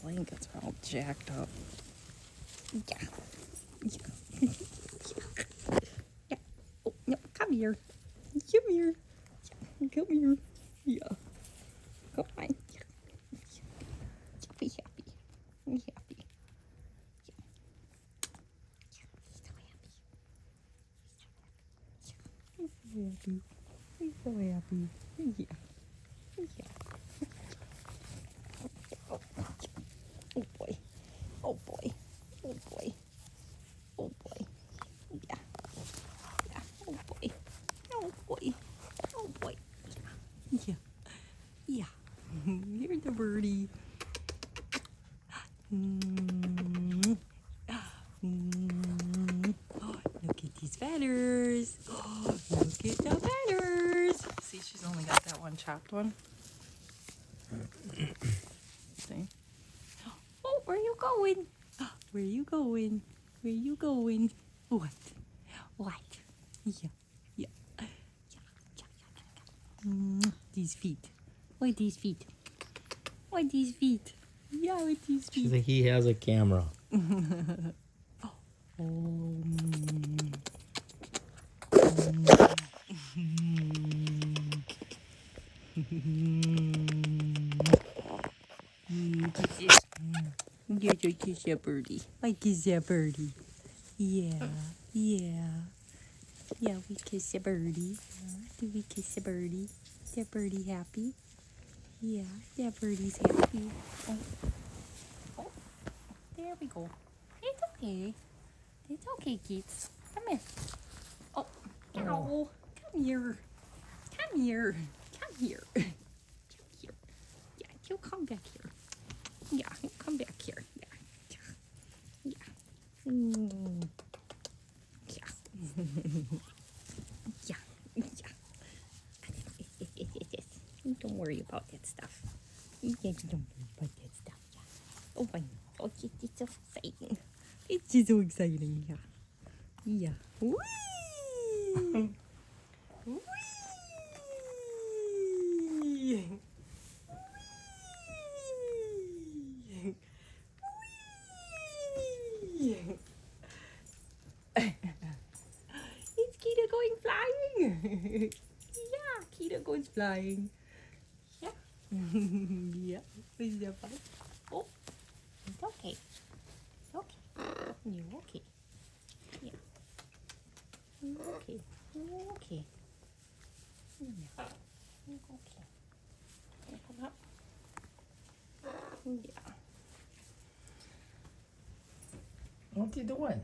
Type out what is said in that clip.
blankets are all jacked up. Yeah. Yeah. Oh, no, come here. Come here. Yeah. Come here. Yeah. Come on. Be happy. Be happy. Yeah. He's so happy. He's so happy. He's so happy. Yeah. Yeah. Oh boy. Oh boy. Oh boy. Oh boy. Yeah. Yeah. Oh boy. Oh boy. Oh boy. Yeah. Yeah. Here's the birdie. Oh, look at these feathers. Oh, look at the feathers. See, she's only got that one chopped one. See? Oh, where you going? Where you going? Where you going? What? What? Yeah. Yeah. Yeah. These feet. Why these feet? Why these feet? Yeah, with these feet. She's like, he has a camera. Yeah, kiss a birdie. I kiss a birdie. Yeah, yeah. Yeah, we kiss a birdie. Do we kiss a birdie? Is that birdie happy? Yeah, that birdie's happy. Oh. Oh, there we go. It's okay. It's okay, kids. Come here. Oh, ow. Come here. Come here. Come here. Come here. Yeah, you come back here. Yeah, you come back here. Yeah. Yeah. Yeah. Yeah. Yeah. Don't worry about that stuff. Yeah, don't worry about that stuff. Yeah. Oh, I know. Oh, it's so exciting. It's just so exciting. Yeah. Yeah. Whee! Whee! It's Kita going flying. Yeah, Kita goes flying. Yeah. Yeah. Is that fun? Oh, it's okay. It's okay. You're okay. Yeah. You're okay. You're okay. Yeah. You're okay. Can you come up? Yeah. What you doing?